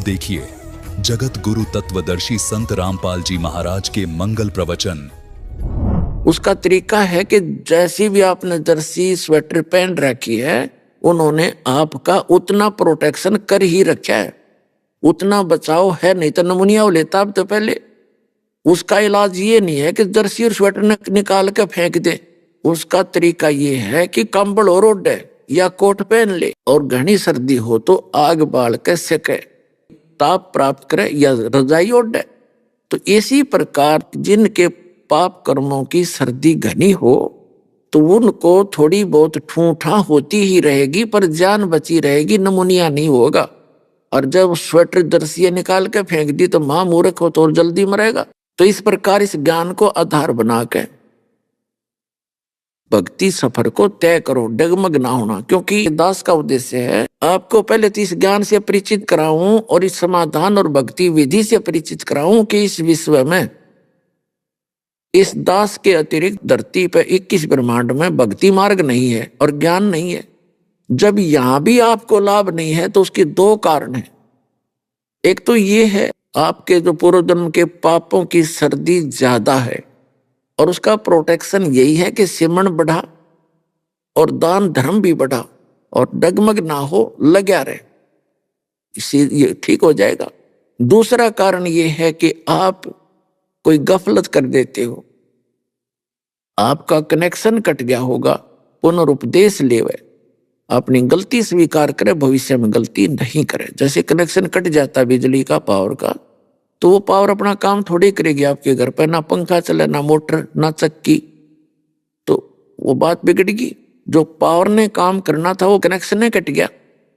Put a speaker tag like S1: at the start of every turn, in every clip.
S1: देखिए जगत गुरु तत्वदर्शी संत रामपाल जी महाराज के मंगल प्रवचन।
S2: उसका तरीका है कि जैसी भी आपने जर्सी स्वेटर पहन रखी है, उन्होंने आपका उतना प्रोटेक्शन कर ही रखा है, उतना बचाव है। नहीं तो नमूनिया वो लेता अब तो पहले। उसका इलाज ये नहीं है कि जर्सी और स्वेटर निकाल के फेंक दे। उसका तरीका ये है कि कंबल और ओढ़े या कोट पहन ले, और घनी सर्दी हो तो आग बाल के सेके, ताप प्राप्त करे या रजाई ओढ़े। तो इसी प्रकार जिनके पाप कर्मों की सर्दी घनी हो तो उनको थोड़ी बहुत ठूठा होती ही रहेगी, पर जान बची रहेगी, नमूनिया नहीं होगा। और जब स्वेटर जर्सियां निकाल के फेंक दी तो मां मूर्ख हो तो और जल्दी मरेगा। तो इस प्रकार इस ज्ञान को आधार बना के भक्ति सफर को तय करो, डगमग ना होना। क्योंकि दास का उद्देश्य है आपको पहले तो इस ज्ञान से परिचित कराऊं और इस समाधान और भक्ति विधि से परिचित कराऊं कि इस विश्व में, इस दास के अतिरिक्त धरती पर 21 ब्रह्मांड में भक्ति मार्ग नहीं है और ज्ञान नहीं है। जब यहां भी आपको लाभ नहीं है तो उसके दो कारण हैं। एक तो ये है आपके जो पूर्व जन्म के पापों की सर्दी ज्यादा है, और उसका प्रोटेक्शन यही है कि सिमरण बढ़ा और दान धर्म भी बढ़ा और डगमग ना हो, लगा रहे, इससे ये ठीक हो जाएगा। दूसरा कारण ये है कि आप कोई गफलत कर देते हो, आपका कनेक्शन कट गया होगा, पुनरुपदेश लेवे, अपनी गलती स्वीकार करे, भविष्य में गलती नहीं करे। जैसे कनेक्शन कट जाता बिजली का, पावर का, तो वो पावर अपना काम थोड़ी करेगी आपके घर पर, ना पंखा चले, ना मोटर, ना चक्की, तो वो बात बिगड़गी। जो पावर ने काम करना था वो कनेक्शन ने कट गया,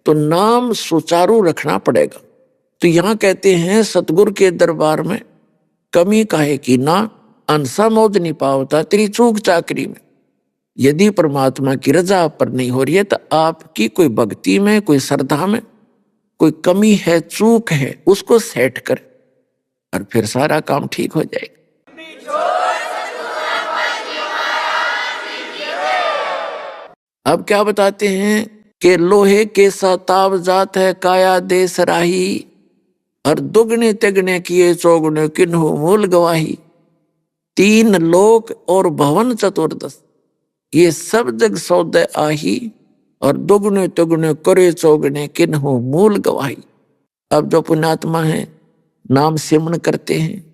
S2: तो नाम सुचारू रखना पड़ेगा। तो यहां कहते हैं सतगुरु के दरबार में कमी काहे की ना, अंसा मौज नहीं पावता तेरी चूक चाकरी में। यदि परमात्मा की रजा आप पर नहीं हो रही है तो आपकी कोई भक्ति में, कोई श्रद्धा में कोई कमी है, चूक है, उसको सेट कर और फिर सारा काम ठीक हो जाएगा। अब क्या बताते हैं कि लोहे के साताव जात है काया देश राही, और दुगने तिगने किए चौगुने किन्हु मूल गवाही। तीन लोक और भवन चतुर्दश, ये सब जग सौदे आही, और दुगने तिगने करे चौगने किन्हु मूल गवाही। अब जो पुण्यात्मा है, नाम सिमरण करते हैं,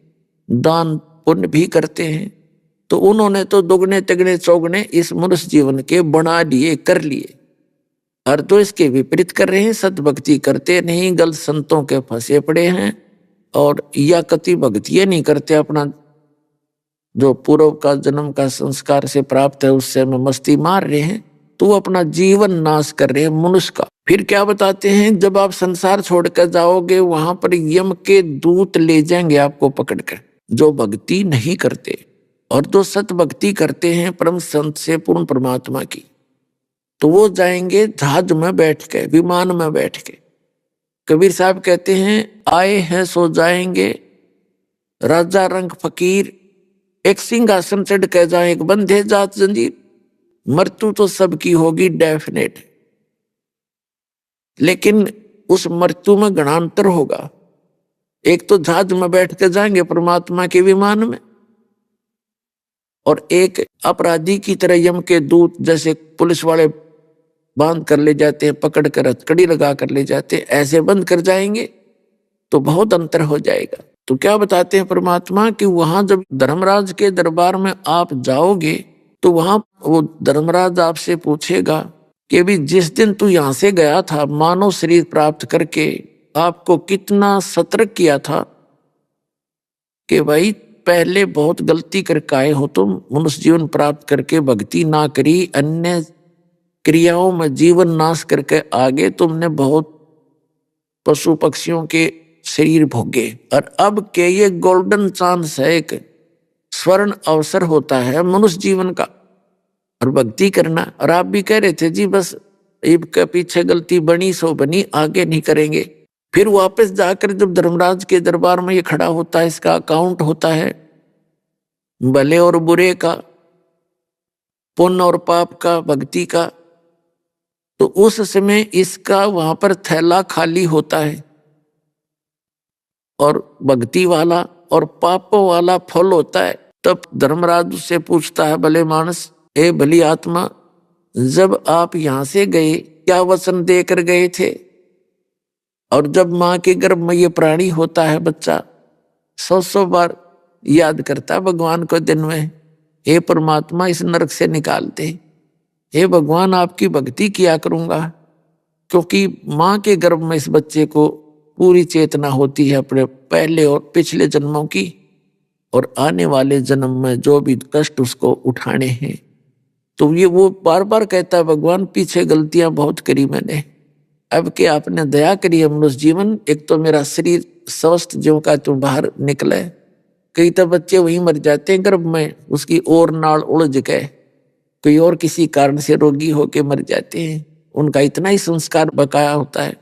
S2: दान पुण्य भी करते हैं, तो उन्होंने तो दुगने तिगने चौगने इस मनुष्य जीवन के बना लिए, कर लिए। और तो इसके विपरीत कर रहे हैं, सतभक्ति करते नहीं, गलत संतों के फंसे पड़े हैं, और या कति भक्तियां नहीं करते, अपना जो पूर्व का जन्म का संस्कार से प्राप्त है उससे में मस्ती मार रहे हैं, तो वो अपना जीवन नाश कर रहे हैं मनुष्य का। फिर क्या बताते हैं, जब आप संसार छोड़कर जाओगे वहां पर यम के दूत ले जाएंगे आपको पकड़कर, जो भक्ति नहीं करते और जो सत भक्ति करते हैं परम संत से पूर्ण परमात्मा की, तो वो जाएंगे जहाज में बैठ के, विमान में बैठ के। कबीर साहब कहते हैं आए हैं सो जाएंगे, राजा रंग फकीर, एक सिंहासन चढ़ के जाए, एक बंधे जात जंजीर। मृत्यु तो सबकी होगी डेफिनेट, लेकिन उस मृत्यु में गणांतर होगा। एक तो जहाज में बैठ के जाएंगे परमात्मा के विमान में, और एक अपराधी की तरह यम के दूत जैसे पुलिस वाले बांध कर ले जाते हैं, पकड़ कर हथकड़ी लगा कर ले जाते हैं, ऐसे बंद कर जाएंगे, तो बहुत अंतर हो जाएगा। तो क्या बताते हैं परमात्मा कि वहां जब धर्मराज के दरबार में आप जाओगे तो वहां वो धर्मराज आपसे पूछेगा कि भी जिस दिन तू यहां से गया था मानव शरीर प्राप्त करके, आपको कितना सतर्क किया था कि भाई पहले बहुत गलती करके आए हो तुम, मनुष्य जीवन प्राप्त करके भक्ति ना करी, अन्य क्रियाओं में जीवन नाश करके आगे तुमने बहुत पशु पक्षियों के शरीर भोगे, और अब के ये गोल्डन चांस है, एक स्वर्ण अवसर होता है मनुष्य जीवन का और भक्ति करना। और आप भी कह रहे थे जी बस ईब के पीछे गलती बनी सो बनी, आगे नहीं करेंगे। फिर वापस जाकर जब धर्मराज के दरबार में ये खड़ा होता है, इसका अकाउंट होता है भले और बुरे का, पुण्य और पाप का, भक्ति का, तो उस समय इसका वहां पर थैला खाली होता है। और भक्ति वाला और पापों वाला फल होता है। तब धर्मराज उससे पूछता है, भले मानस, ए भली आत्मा, जब आप यहां से गए क्या वचन देकर गए थे? और जब मां के गर्भ में ये प्राणी होता है बच्चा, 100 बार याद करता है भगवान को दिन में, हे परमात्मा इस नरक से निकाल दे, हे भगवान आपकी भक्ति किया करूंगा। क्योंकि मां के गर्भ में इस बच्चे को पूरी चेतना होती है अपने पहले और पिछले जन्मों की, और आने वाले जन्म में जो भी कष्ट उसको उठाने हैं। तो ये वो बार बार कहता है, भगवान पीछे गलतियां बहुत करी मैंने, अब के आपने दया करी है मनुष्य जीवन, एक तो मेरा शरीर स्वस्थ ज्यों का तुम बाहर निकले, कई तो बच्चे वहीं मर जाते हैं गर्भ में, उसकी और नाड़ उलझ गए, कोई और किसी कारण से रोगी होके मर जाते हैं, उनका इतना ही संस्कार बकाया होता है।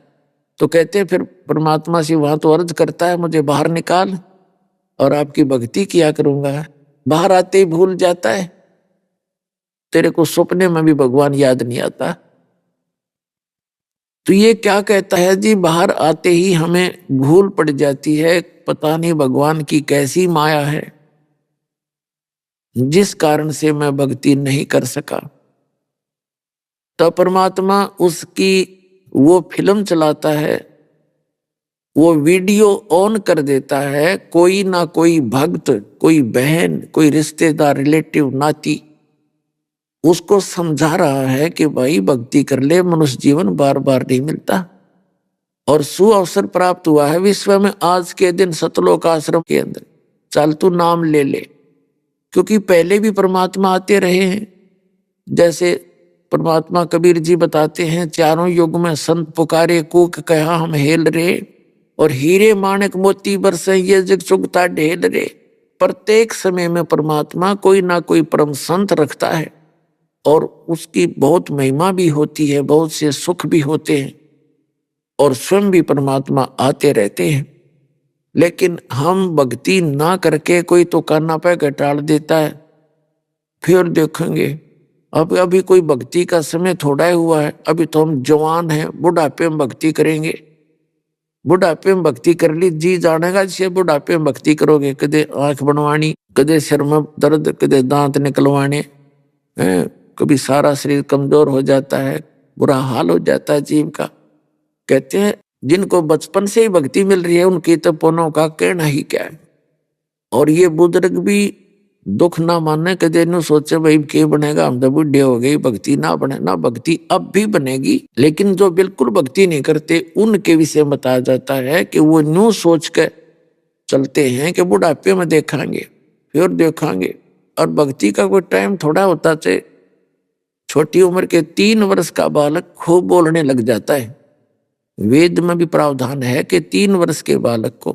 S2: तो कहते हैं फिर परमात्मा से वहां तो अर्ज करता है, मुझे बाहर निकाल और आपकी भक्ति किया करूंगा। बाहर आते ही भूल जाता है, तेरे को सपने में भी भगवान याद नहीं आता। तो ये क्या कहता है जी, बाहर आते ही हमें भूल पड़ जाती है, पता नहीं भगवान की कैसी माया है जिस कारण से मैं भक्ति नहीं कर सका। तो परमात्मा उसकी वो फिल्म चलाता है, वो वीडियो ऑन कर देता है, कोई ना कोई भक्त, कोई बहन, कोई रिश्तेदार, रिलेटिव, नाती उसको समझा रहा है कि भाई भक्ति कर ले, मनुष्य जीवन बार बार नहीं मिलता। और सु अवसर प्राप्त हुआ है विश्व में आज के दिन सतलोक आश्रम के अंदर, चल तू नाम ले ले। क्योंकि पहले भी परमात्मा आते रहे हैं, जैसे परमात्मा कबीर जी बताते हैं, चारों युग में संत पुकारे कूक कहा हम हेल रे, और हीरे माणक मोती बरसे ये जग चुगता ढेल रे। प्रत्येक समय में परमात्मा कोई ना कोई परम संत रखता है, और उसकी बहुत महिमा भी होती है, बहुत से सुख भी होते हैं, और स्वयं भी परमात्मा आते रहते हैं। लेकिन हम भक्ति ना करके कोई तो काना पे टाल देता है, फिर देखेंगे अब अभी कोई भक्ति का समय थोड़ा ही हुआ है, अभी तो हम जवान हैं, बुढ़ापे में भक्ति करेंगे। बुढ़ापे में भक्ति कर ली जी जानेगा, जिसे बुढ़ापे में भक्ति करोगे, कदे आंख बनवानी, कदे सिर में दर्द, कदे दांत निकलवाने हैं, कभी सारा शरीर कमजोर हो जाता है, बुरा हाल हो जाता है जीव का। कहते हैं जिनको बचपन से ही भक्ति मिल रही है उनकी तो पुनों का कहना ही क्या है। और ये बुजुर्ग भी दुख ना माने, कदे न सोचे भाई क्या बनेगा, हम तो बुढ़े हो गए, भक्ति ना बने ना, भक्ति अब भी बनेगी। लेकिन जो बिल्कुल भक्ति नहीं करते उनके विषय बताया जाता है कि वो न्यू सोच के चलते हैं कि बुढ़ापे में देखेंगे, फिर देखेंगे। और भक्ति का कोई टाइम थोड़ा होता है। छोटी उम्र के 3 वर्ष का बालक खूब बोलने लग जाता है। वेद में भी प्रावधान है कि 3 वर्ष के बालक को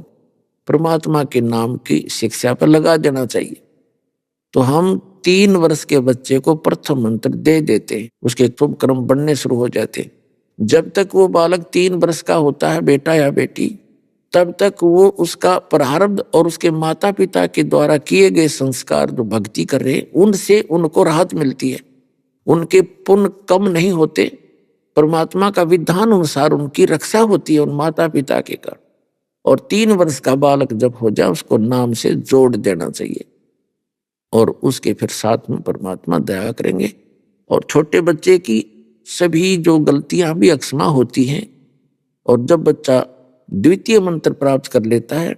S2: परमात्मा के नाम की शिक्षा पर लगा देना चाहिए। तो हम 3 वर्ष के बच्चे को प्रथम मंत्र दे देते हैं, उसके शुभ कर्म बनने शुरू हो जाते हैं। जब तक वो बालक 3 वर्ष का होता है, बेटा या बेटी, तब तक वो उसका प्रारब्ध और उसके माता पिता के द्वारा किए गए संस्कार जो भक्ति कर रहे हैं उनसे उनको राहत मिलती है, उनके पुण्य कम नहीं होते, परमात्मा का विधान अनुसार उनकी रक्षा होती है उन माता पिता के कारण। और 3 वर्ष का बालक जब हो जाए उसको नाम से जोड़ देना चाहिए, और उसके फिर साथ में परमात्मा दया करेंगे। और छोटे बच्चे की सभी जो गलतियां भी अक्षमा होती हैं। और जब बच्चा द्वितीय मंत्र प्राप्त कर लेता है,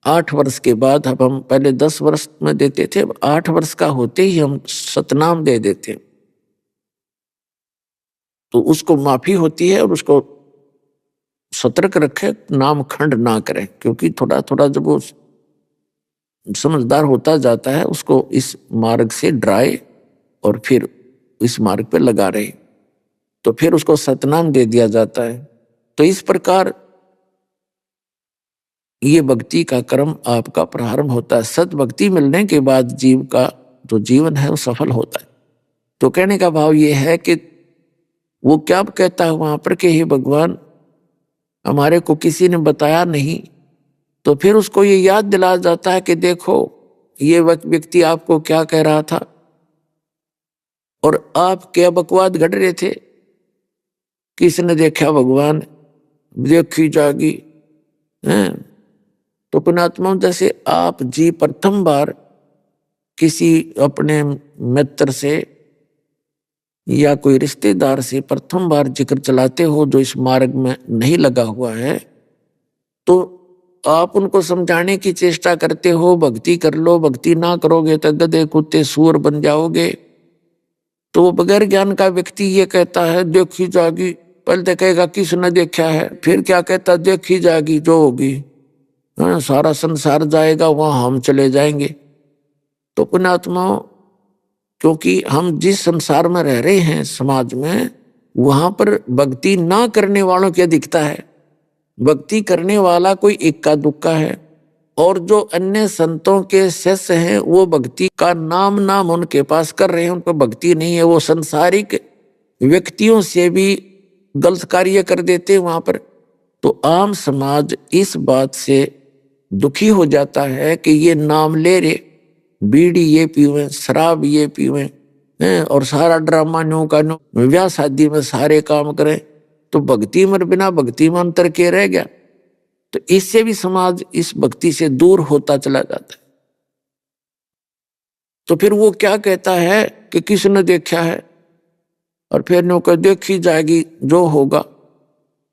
S2: 8 वर्ष के बाद, अब हम पहले 10 वर्ष में देते थे, अब 8 वर्ष का होते ही हम सतनाम दे देते हैं, तो उसको माफी होती है और उसको सतर्क रखे, नाम खंड ना करें। क्योंकि थोड़ा थोड़ा जब वो समझदार होता जाता है उसको इस मार्ग से डराए और फिर इस मार्ग पे लगा रहे, तो फिर उसको सतनाम दे दिया जाता है। तो इस प्रकार ये भक्ति का कर्म आपका प्रारंभ होता है। सत भक्ति मिलने के बाद जीव का जो जीवन है वो सफल होता है। तो कहने का भाव ये है कि वो क्या कहता है वहां पर कि हे भगवान, हमारे को किसी ने बताया नहीं, तो फिर उसको ये याद दिलाया जाता है कि देखो ये व्यक्ति आपको क्या कह रहा था और आप क्या बकवाद गढ़ रहे थे। किसने देखा भगवान, देखी जागी हैं, तो पुण्यात्मा, जैसे आप जी प्रथम बार किसी अपने मित्र से या कोई रिश्तेदार से प्रथम बार जिक्र चलाते हो जो इस मार्ग में नहीं लगा हुआ है, तो आप उनको समझाने की चेष्टा करते हो, भक्ति कर लो, भक्ति ना करोगे तो गधे कुत्ते सूअर बन जाओगे। तो वो बगैर ज्ञान का व्यक्ति ये कहता है देखी जागी, पहले तो कहेगा किसने देखा है, फिर क्या कहता देखी जागी जो होगी, हाँ, सारा संसार जाएगा वहां हम चले जाएंगे। तो पुण्यात्माओं, क्योंकि हम जिस संसार में रह रहे हैं समाज में, वहां पर भक्ति ना करने वालों की अधिकता है। भक्ति करने वाला कोई इक्का दुक्का है, और जो अन्य संतों के शिष्य हैं वो भक्ति का नाम उनके पास कर रहे हैं, उनको भक्ति नहीं है, वो संसारिक व्यक्तियों से भी गलत कार्य कर देते हैं वहां पर। तो आम समाज इस बात से दुखी हो जाता है कि ये नाम ले रहे, बीड़ी ये पीवे, शराब ये पीवे, और सारा ड्रामा न्यू का न्यू, ब्याह शादी में सारे काम करें, तो भक्ति में बिना भक्ति में अंतर के रह गया। तो इससे भी समाज इस भक्ति से दूर होता चला जाता है। तो फिर वो क्या कहता है कि किसने देखा है, और फिर नो कर देखी जाएगी जो होगा,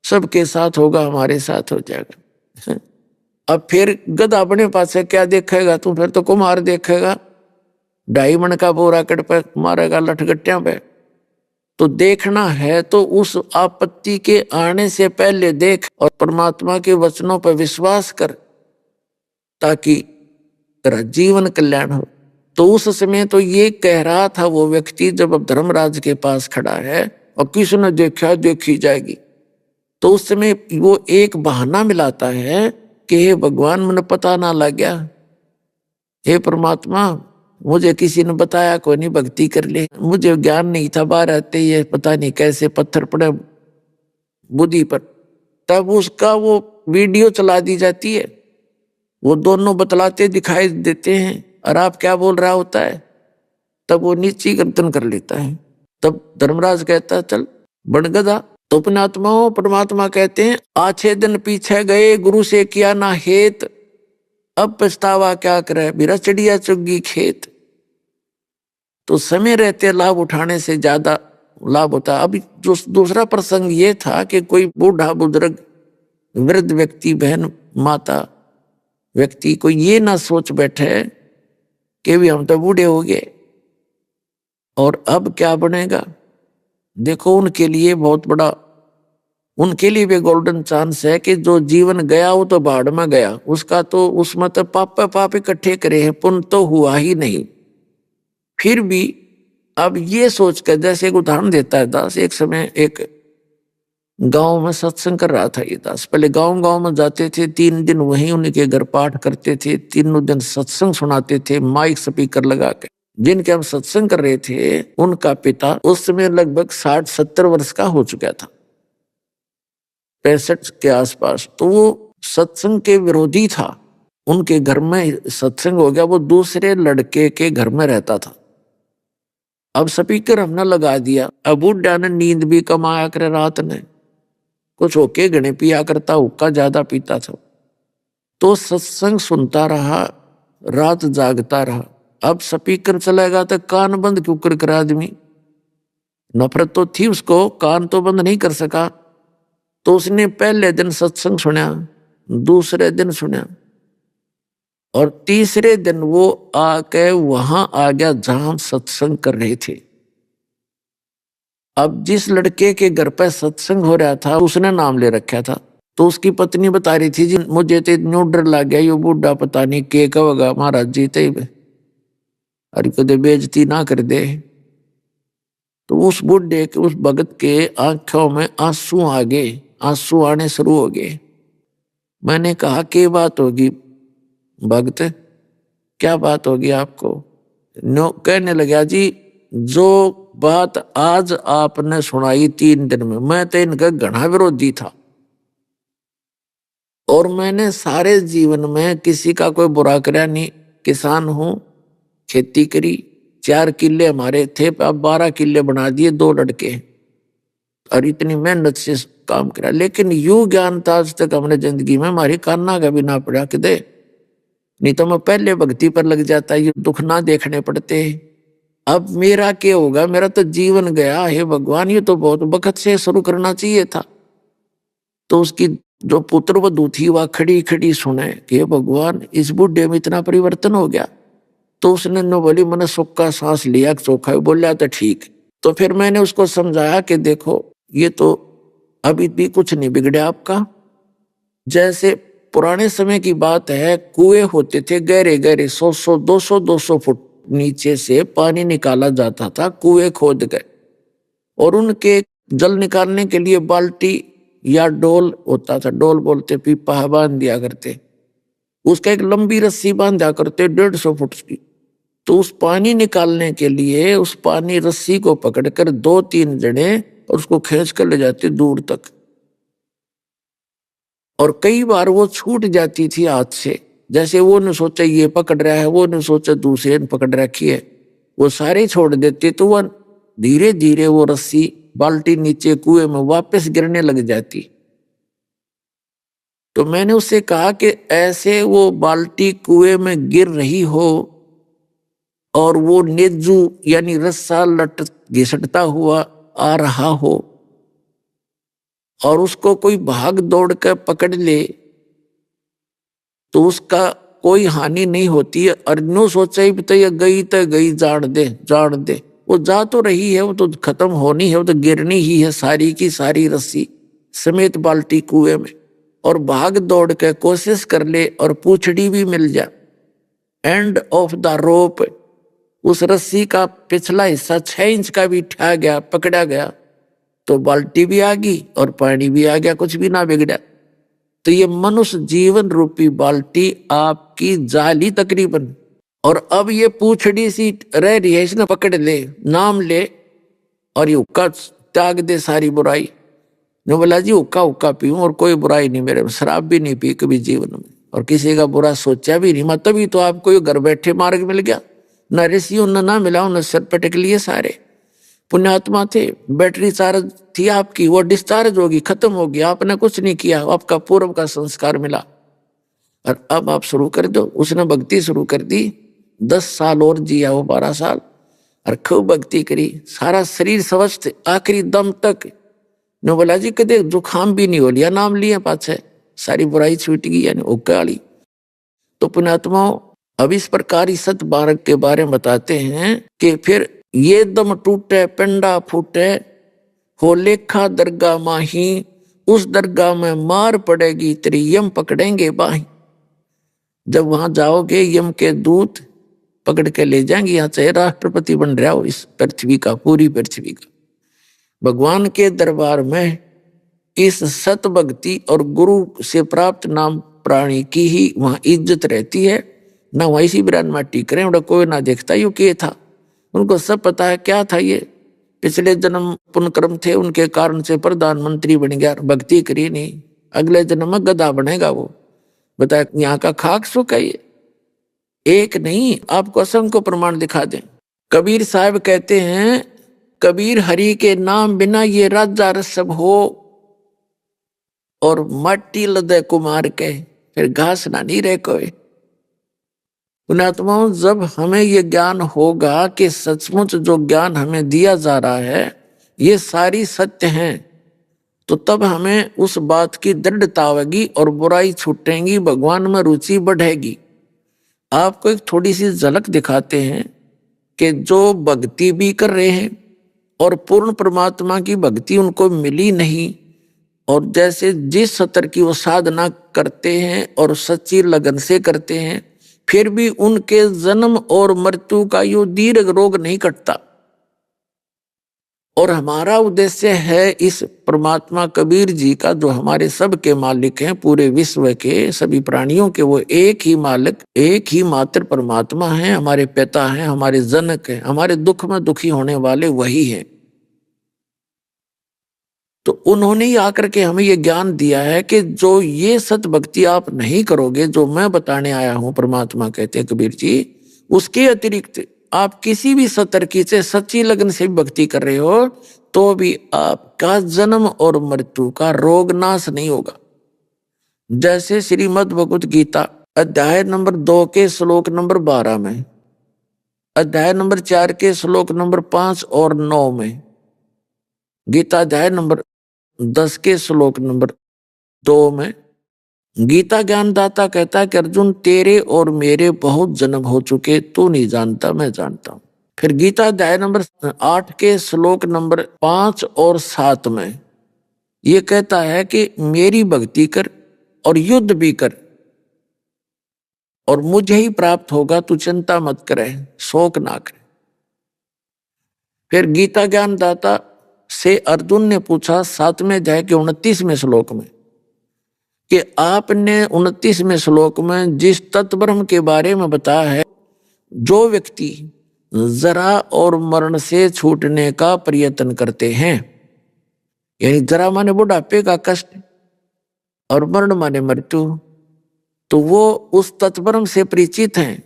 S2: सबके साथ होगा हमारे साथ हो जाएगा। अब फिर गधा अपने पास से क्या देखेगा तू, फिर तो कुम्हार देखेगा, 2.5 मन का बोरा कट पे मारेगा लठगट्टियां पे। तो देखना है तो उस आपत्ति के आने से पहले देख, और परमात्मा के वचनों पर विश्वास कर, ताकि तेरा जीवन कल्याण हो। तो उस समय तो ये कह रहा था वो व्यक्ति, जब अब धर्मराज के पास खड़ा है और किसने देखा देखी जाएगी, तो उस समय वो एक बहाना मिलाता है कि हे भगवान, मुझे पता ना लग गया, हे परमात्मा मुझे किसी ने बताया कोई नहीं भक्ति कर ले, मुझे ज्ञान नहीं था, बाहर आते ये पता नहीं कैसे पत्थर पड़े बुद्धि पर। तब उसका वो वीडियो चला दी जाती है, वो दोनों बतलाते दिखाई देते हैं, और आप क्या बोल रहा होता है, तब वो नीची गर्दन कर लेता है। तब धर्मराज कहता है चल बन गधा। तो पुण्यात्माओं, परमात्मा कहते हैं 8 दिन पीछे गए, गुरु से किया ना हेत, अब पछतावा क्या करे, मेरा चिड़िया चुगी खेत। तो समय रहते लाभ उठाने से ज्यादा लाभ होता है। अब जो दूसरा प्रसंग ये था कि कोई बूढ़ा बुजुर्ग वृद्ध व्यक्ति, बहन माता व्यक्ति को ये ना सोच बैठे कि भी हम तो बूढ़े हो गए और अब क्या बनेगा। देखो उनके लिए बहुत बड़ा, उनके लिए भी गोल्डन चांस है कि जो जीवन गया वो तो बाढ़ में गया, उसका तो उसमें तो पाप इकट्ठे करे हैं, पुण्य तो हुआ ही नहीं। फिर भी अब ये सोचकर, जैसे एक उदाहरण देता है दास, एक समय एक गांव में सत्संग कर रहा था ये दास। पहले गांव में जाते थे, 3 दिन वहीं उनके घर पाठ करते थे, 3 दिन सत्संग सुनाते थे माइक स्पीकर लगा के। जिनके हम सत्संग कर रहे थे उनका पिता उस समय लगभग 60-70 वर्ष का हो चुका था, 65 के आसपास। तो वो सत्संग के विरोधी था, उनके घर में सत्संग हो गया, वो दूसरे लड़के के घर में रहता था। अब स्पीकर हमने लगा दिया, अब बुढ़ा ने नींद भी कमाया करे, रात ने कुछ होके गणे पिया करता, हुक्का ज्यादा पीता था, तो सत्संग सुनता रहा, रात जागता रहा। अब स्पीकर चलेगा तो कान बंद क्यों कर आदमी, नफरत तो थी उसको, कान तो बंद नहीं कर सका। तो उसने पहले दिन सत्संग सुना, दूसरे दिन सुना, और तीसरे दिन वो आके वहां आ गया जहां सत्संग कर रहे थे। अब जिस लड़के के घर पर सत्संग हो रहा था उसने नाम ले रखा था, तो उसकी पत्नी बता रही थी जी मुझे तो इतना डर लग गया, ये बूढ़ा पता नहीं के कहेगा महाराज जी, अरे कदे बेइज्जती ना कर दे। तो उस बूढ़े के, उस भगत के आंखों में आंसू आ गए, आंसू आने शुरू हो गए। मैंने कहा क्या बात होगी भगत, क्या बात होगी आपको। नो कहने लगा जी जो बात आज आपने सुनाई 3 दिन में, मैं तो इनका घना विरोधी था, और मैंने सारे जीवन में किसी का कोई बुरा कराया नहीं। किसान हूं, खेती करी, 4 किले हमारे थे, अब 12 किले बना दिए, 2 लड़के। और इतनी मेहनत से काम करा, लेकिन यू ज्ञान था आज तक हमने जिंदगी में हमारी कान्ना का भी ना पड़ा कि दे, नहीं तो मैं पहले भक्ति पर लग जाता, ये दुख ना देखने पड़ते। अब मेरा क्या होगा, मेरा तो जीवन गया। हे भगवान, ये तो बहुत वक्त से शुरू करना चाहिए था। तो उसकी जो पुत्र वधू थी वह खड़ी खड़ी सुने कि हे भगवान, इस बुढ़े में इतना परिवर्तन हो गया। तो उसने न बोली, मैंने सुख का सांस लिया, चोखा बोला तो ठीक। तो फिर मैंने उसको समझाया कि देखो, ये तो अभी भी कुछ नहीं बिगड़ा आपका। जैसे पुराने समय की बात है, कुएं होते थे गहरे गहरे, 100 200 फुट नीचे से पानी निकाला जाता था। कुएं खोद गए और उनके जल निकालने के लिए बाल्टी या डोल होता था, डोल बोलते, पीपा बांध दिया करते। उसका एक लंबी रस्सी बांधा करते 150 फुट की। तो उस पानी निकालने के लिए उस पानी रस्सी को पकड़कर 2-3 जने और उसको खींच कर ले जाते दूर तक। और कई बार वो छूट जाती थी हाथ से, जैसे वो ने सोचा ये पकड़ रहा है, वो ने सोचा दूसरे ने पकड़ रखी है, वो सारे छोड़ देते। तो वह धीरे धीरे वो रस्सी बाल्टी नीचे कुएं में वापस गिरने लग जाती। तो मैंने उससे कहा कि ऐसे वो बाल्टी कुएं में गिर रही हो और वो नेजू यानी रस्सा लट घिसटता हुआ आ रहा हो और उसको कोई भाग दौड़ कर पकड़ ले तो उसका कोई हानि नहीं होती है। और नो सोचा ही तो ये गई तो गई, जान दे जान दे, वो जा तो रही है, वो तो खत्म होनी है, वो तो गिरनी ही है सारी की सारी रस्सी समेत बाल्टी कुएं में। और भाग दौड़ के कोशिश कर ले और पूछड़ी भी मिल जाए, एंड ऑफ द रोप, उस रस्सी का पिछला हिस्सा 6 इंच का भी ठा गया, पकड़ा गया, तो बाल्टी भी आ गई और पानी भी आ गया, कुछ भी ना बिगड़ा। तो ये मनुष्य जीवन रूपी बाल्टी आपकी जाली तकरीबन। और अब ये पूछड़ी सी रह रही है, इसने पकड़ ले, नाम ले और ये हुक्का त्याग दे सारी बुराई। ने बोला जी हुक्का हुक्का पीऊं और कोई बुराई नहीं मेरे में, शराब भी नहीं पी कभी जीवन में और किसी का बुरा सोचा भी नहीं। मतलब ही तो आपको ये घर बैठे मार्ग मिल गया, न ऋषियों ने ना मिला, न सिर पटक लिए सारे पुण्यात्मा थे। बैटरी चार्ज थी आपकी, वो डिस्चार्ज होगी, खत्म होगी, आपने कुछ नहीं किया, आपका पूर्व का संस्कार मिला और अब आप शुरू कर दो। उसने भक्ति शुरू कर दी, 10 साल और जिया वो, 12 साल, और खूब भक्ति करी, सारा शरीर स्वस्थ आखिरी दम तक। ने बोला जी कदे जुखाम भी नहीं हो लिया, नाम लिए पाछे सारी बुराई छूट गई, यानी ओकाली। तो पुण्यात्माओं, अब इस प्रकार इस सत बारक के बारे में बताते हैं कि फिर ये दम टूटे पिंडा फूटे, हो लेखा दरगाह माही, उस दरगाह में मार पड़ेगी तेरी, यम पकड़ेंगे बाही। जब वहां जाओगे यम के दूत पकड़ के ले जाएंगे, यहाँ चाहे राष्ट्रपति बन रहा हो इस पृथ्वी का, पूरी पृथ्वी का। भगवान के दरबार में इस सत भक्ति और गुरु से प्राप्त नाम प्राणी की ही वहां इज्जत रहती है। ना वही सी बिरान माटी करें, उनका कोई ना देखता यो क्या था, उनको सब पता है क्या था। ये पिछले जन्म पुण्यक्रम थे, उनके कारण से प्रधानमंत्री बन गया, भक्ति करी नहीं, अगले जन्म में गधा बनेगा वो। बताया यहाँ का खाक सुख है ये, एक नहीं, आपको असंख्य प्रमाण दिखा दें। कबीर साहब कहते हैं, कबीर हरि के नाम बिना ये राजा रसब हो और माटी लदे कुमार के, फिर घास ना नहीं रहे कोई। पुण्यात्माओं, जब हमें ये ज्ञान होगा कि सचमुच जो ज्ञान हमें दिया जा रहा है ये सारी सत्य हैं, तो तब हमें उस बात की दृढ़ता होगी और बुराई छूटेंगी, भगवान में रुचि बढ़ेगी। आपको एक थोड़ी सी झलक दिखाते हैं कि जो भक्ति भी कर रहे हैं और पूर्ण परमात्मा की भक्ति उनको मिली नहीं, और जैसे जिस स्तर की वो साधना करते हैं और सच्ची लगन से करते हैं, फिर भी उनके जन्म और मृत्यु का यो दीर्घ रोग नहीं कटता। और हमारा उद्देश्य है इस परमात्मा कबीर जी का, जो हमारे सब के मालिक हैं, पूरे विश्व के सभी प्राणियों के वो एक ही मालिक, एक ही मात्र परमात्मा हैं, हमारे पिता हैं, हमारे जनक हैं, हमारे दुख में दुखी होने वाले वही हैं। तो उन्होंने ही आकर के हमें ये ज्ञान दिया है कि जो ये सत भक्ति आप नहीं करोगे, जो मैं बताने आया हूं, परमात्मा कहते हैं कबीर जी, उसके अतिरिक्त आप किसी भी सतर्की से सच्ची लगन से भक्ति कर रहे हो तो भी आपका जन्म और मृत्यु का रोग नाश नहीं होगा। जैसे श्रीमद् भगवत गीता अध्याय नंबर 2 के श्लोक नंबर 12 में, अध्याय नंबर 4 के श्लोक नंबर 5 और 9 में, गीता अध्याय नंबर 10 के श्लोक नंबर 2 में गीता ज्ञानदाता कहता है कि अर्जुन तेरे और मेरे बहुत जन्म हो चुके, तू नहीं जानता मैं जानता हूं। फिर गीता अध्याय नंबर 8 के श्लोक नंबर 5 और 7 में ये कहता है कि मेरी भक्ति कर और युद्ध भी कर और मुझे ही प्राप्त होगा, तू चिंता मत करे, शोक ना करे। फिर गीता ज्ञानदाता से अर्जुन ने पूछा 7वें अध्याय के 29वें श्लोक में कि आपने 29वें श्लोक में जिस तत्ब्रह्म के बारे में बताया है, जो व्यक्ति जरा और मरण से छूटने का प्रयत्न करते हैं, यानी जरा माने बुढ़ापे का कष्ट और मरण माने मृत्यु, तो वो उस तत्ब्रह्म से परिचित हैं,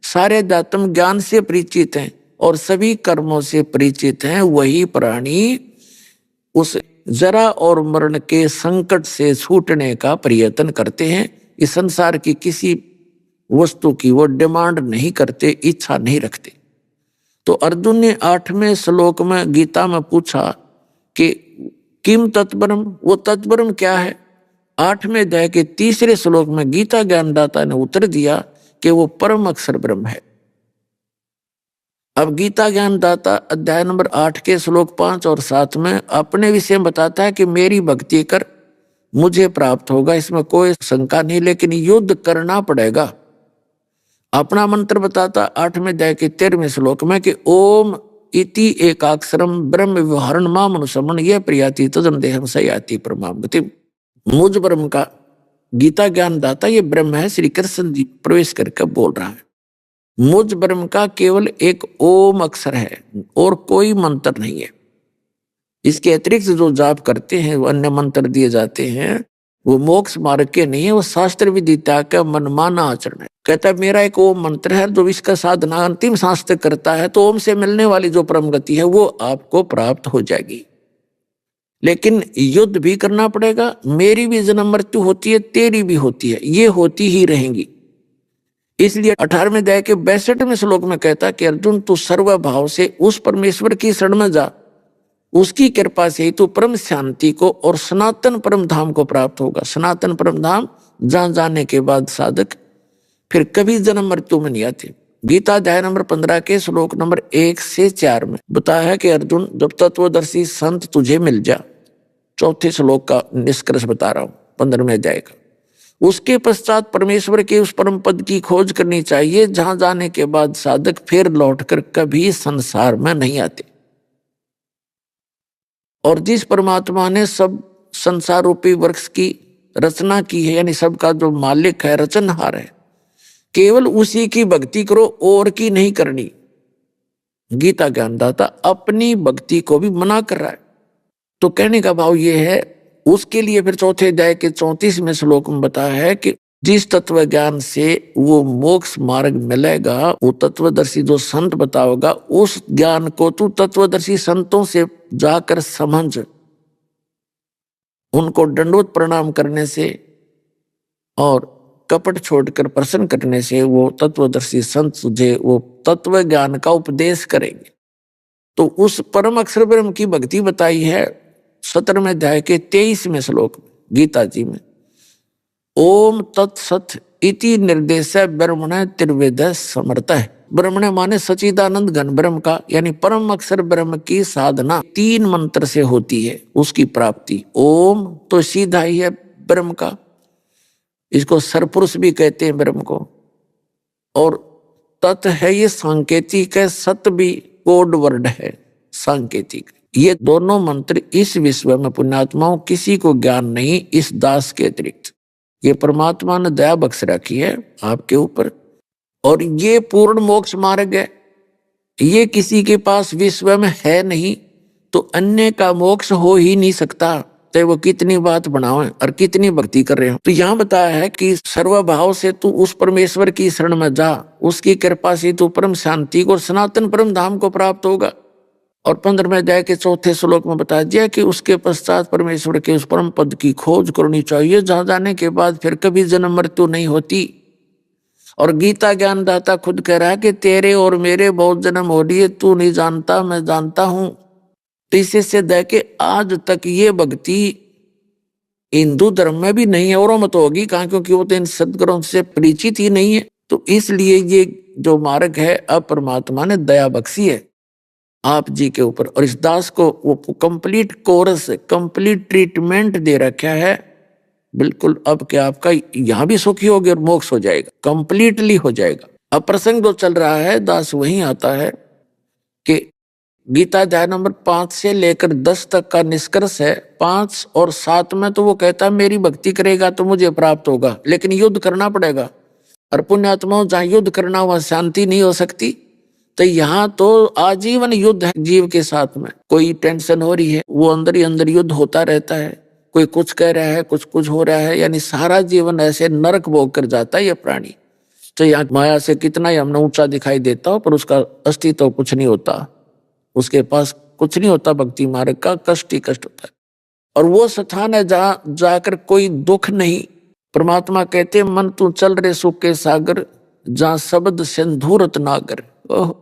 S2: सारे अध्यात्म ज्ञान से परिचित हैं और सभी कर्मों से परिचित हैं, वही प्राणी उस जरा और मरण के संकट से छूटने का प्रयत्न करते हैं। इस संसार की किसी वस्तु की वो डिमांड नहीं करते, इच्छा नहीं रखते। तो अर्जुन ने 8वें श्लोक में गीता में पूछा कि किम तत्ब्रह्म, वो तत्ब्रह्म क्या है। 8वें अध्याय के 3रे श्लोक में गीता ज्ञानदाता ने उत्तर दिया कि वो परम अक्षर ब्रह्म है। अब गीता ज्ञानदाता अध्याय नंबर 8 के श्लोक 5 और 7 में अपने विषय में बताता है कि मेरी भक्ति कर मुझे प्राप्त होगा, इसमें कोई शंका नहीं, लेकिन युद्ध करना पड़ेगा। अपना मंत्र बताता 8वें अध्याय के 13वें श्लोक में कि ओम इति एकाक्षरम ब्रह्म व्यवहारण मां मनुष्यमन ये प्रियाति तदम देहम सयाति परमाम गति। मुझ ब्रह्म का गीता ज्ञानदाता ये ब्रह्म है, श्री कृष्ण जी प्रवेश करके बोल रहा है। मुझ ब्रह्म का केवल एक ओम अक्षर है और कोई मंत्र नहीं है। इसके अतिरिक्त जो जाप करते हैं, वो अन्य मंत्र दिए जाते हैं, वो मोक्ष मार्ग के नहीं है, वो शास्त्र विदिता का मनमाना आचरण है। कहता है मेरा एक ओम मंत्र है, जो इसका साधना अंतिम सांस तक करता है तो ओम से मिलने वाली जो परम गति है वो आपको प्राप्त हो जाएगी। लेकिन युद्ध भी करना पड़ेगा, मेरी भी जन्म मृत्यु होती है, तेरी भी होती है, ये होती ही रहेंगी। इसलिए 18वें अध्याय के 62वें श्लोक में कहता कि अर्जुन तू सर्वभाव से उस परमेश्वर की शरण में जा, उसकी कृपा से ही तू परम शांति को और सनातन परम धाम को प्राप्त होगा। सनातन परम धाम जहां जाने के बाद साधक फिर कभी जन्म मृत्यु में नहीं आते। गीता अध्याय नंबर 15 के श्लोक नंबर 1 से 4 में बताया है कि अर्जुन जब तत्वदर्शी संत तुझे मिल जा, 4थे श्लोक का निष्कर्ष बता रहा हूं 15वें अध्याय का, उसके पश्चात परमेश्वर के उस परम पद की खोज करनी चाहिए जहां जाने के बाद साधक फिर लौटकर कभी संसार में नहीं आते। और जिस परमात्मा ने सब संसार रूपी वृक्ष की रचना की है, यानी सबका जो मालिक है, रचनहार है, केवल उसी की भक्ति करो और की नहीं करनी। गीता ज्ञानदाता अपनी भक्ति को भी मना कर रहा है। तो कहने का भाव ये है, उसके लिए फिर 4थे अध्याय के 34वें श्लोक में बताया है कि जिस तत्व ज्ञान से वो मोक्ष मार्ग मिलेगा, वो तत्वदर्शी जो संत बताओगा, उस ज्ञान को तू तत्वदर्शी संतों से जाकर समझ, उनको दंडवत प्रणाम करने से और कपट छोड़कर प्रसन्न करने से वो तत्वदर्शी संत तुझे वो तत्व ज्ञान का उपदेश करेंगे। तो उस परम अक्षर ब्रह्म की भक्ति बताई है 17वें अध्याय के 23वें श्लोक गीता जी में। ओम तत्सत इति निर्देश ब्रह्मण त्रिवेद समर्थ। ब्रह्मण माने सचिदानंद घन ब्रह्म का, यानी परम अक्षर ब्रह्म की साधना 3 मंत्र से होती है, उसकी प्राप्ति। ओम तो सीधा ही है ब्रह्म का, इसको सरपुरुष भी कहते हैं ब्रह्म को, और तत् है ये सांकेतिक है, सत भी कोड वर्ड है सांकेतिक। ये दोनों मंत्र इस विश्व में पुण्यात्माओं किसी को ज्ञान नहीं, इस दास के अतिरिक्त। ये परमात्मा ने दया बख्श रखी है आपके ऊपर, और ये पूर्ण मोक्ष मार्ग है। ये किसी के पास विश्व में है नहीं, तो अन्य का मोक्ष हो ही नहीं सकता। चाहे वो कितनी बात बनाओ और कितनी भक्ति कर रहे हो। तो यहाँ बताया है कि सर्वभाव से तू उस परमेश्वर की शरण में जा, उसकी कृपा से तू परम शांति को, सनातन परम धाम को प्राप्त होगा। और 15वें अध्याय के 4थे श्लोक में बताया गया कि उसके पश्चात परमेश्वर के उस परम पद की खोज करनी चाहिए, जहां जाने के बाद फिर कभी जन्म मृत्यु नहीं होती। और गीता ज्ञानदाता खुद कह रहा है कि तेरे और मेरे बहुत जन्म हो लिए, तू नहीं जानता मैं जानता हूं। तो इससे सिद्ध है कि आज तक ये भक्ति हिंदू धर्म में भी नहीं है, और मत होगी कहाँ, क्योंकि वो तो इन सदगुरों से परिचित ही नहीं है। तो इसलिए ये जो मार्ग है अब परमात्मा ने दया बख्शी है आप जी के ऊपर, और इस दास को वो कंप्लीट कोर्स, कंप्लीट ट्रीटमेंट दे रखा है। बिल्कुल अब क्या आपका यहाँ भी सुखी होगी और मोक्ष हो जाएगा, कंप्लीटली हो जाएगा। अब प्रसंग जो चल रहा है दास वही आता है कि गीता अध्याय नंबर 5 से लेकर 10 तक का निष्कर्ष है। 5 और 7 में तो वो कहता है मेरी भक्ति करेगा तो मुझे प्राप्त होगा, लेकिन युद्ध करना पड़ेगा। और पुण्यात्माओं जहाँ युद्ध करना वहां शांति नहीं हो सकती। तो यहाँ तो आजीवन युद्ध है जीव के साथ में। कोई टेंशन हो रही है, वो अंदर ही अंदर युद्ध होता रहता है। कोई कुछ कह रहा है, कुछ हो रहा है, यानी सारा जीवन ऐसे नरक भोग कर जाता है ये प्राणी। तो यहाँ माया से कितना ही हमने ऊंचा दिखाई देता हो, पर उसका अस्तित्व कुछ नहीं होता, उसके पास कुछ नहीं होता। भक्ति मार्ग का कष्ट ही कष्ट होता है। और वो स्थान है जहाँ जाकर कोई दुख नहीं। परमात्मा कहते मन तू चल रे सुख के सागर, जहाँ शब्द सिंधुरत नागर।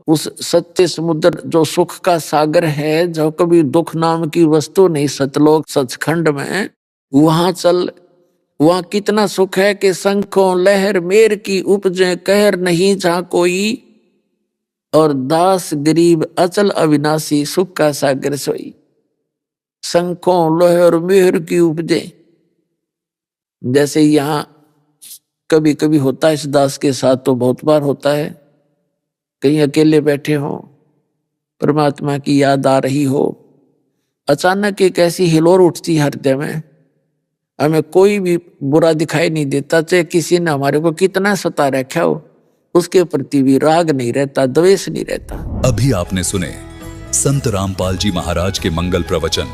S2: उस सत्य समुद्र जो सुख का सागर है, जो कभी दुख नाम की वस्तु नहीं, सतलोक सचखंड में, वहां चल। वहां कितना सुख है कि शंखों लहर मेर की उपजे कहर नहीं जहाँ कोई, और दास गरीब अचल अविनाशी सुख का सागर सोई। शंखों लहर मेहर की उपजे, जैसे यहाँ कभी कभी होता है, इस दास के साथ तो बहुत बार होता है। कहीं अकेले बैठे हो, परमात्मा की याद आ रही हो, अचानक एक ऐसी हिलोर उठती हृदय में, हमें कोई भी बुरा दिखाई नहीं देता, चाहे किसी ने हमारे को कितना सता रखा हो, उसके प्रति भी राग नहीं रहता, द्वेष नहीं रहता।
S1: अभी आपने सुने संत रामपाल जी महाराज के मंगल प्रवचन।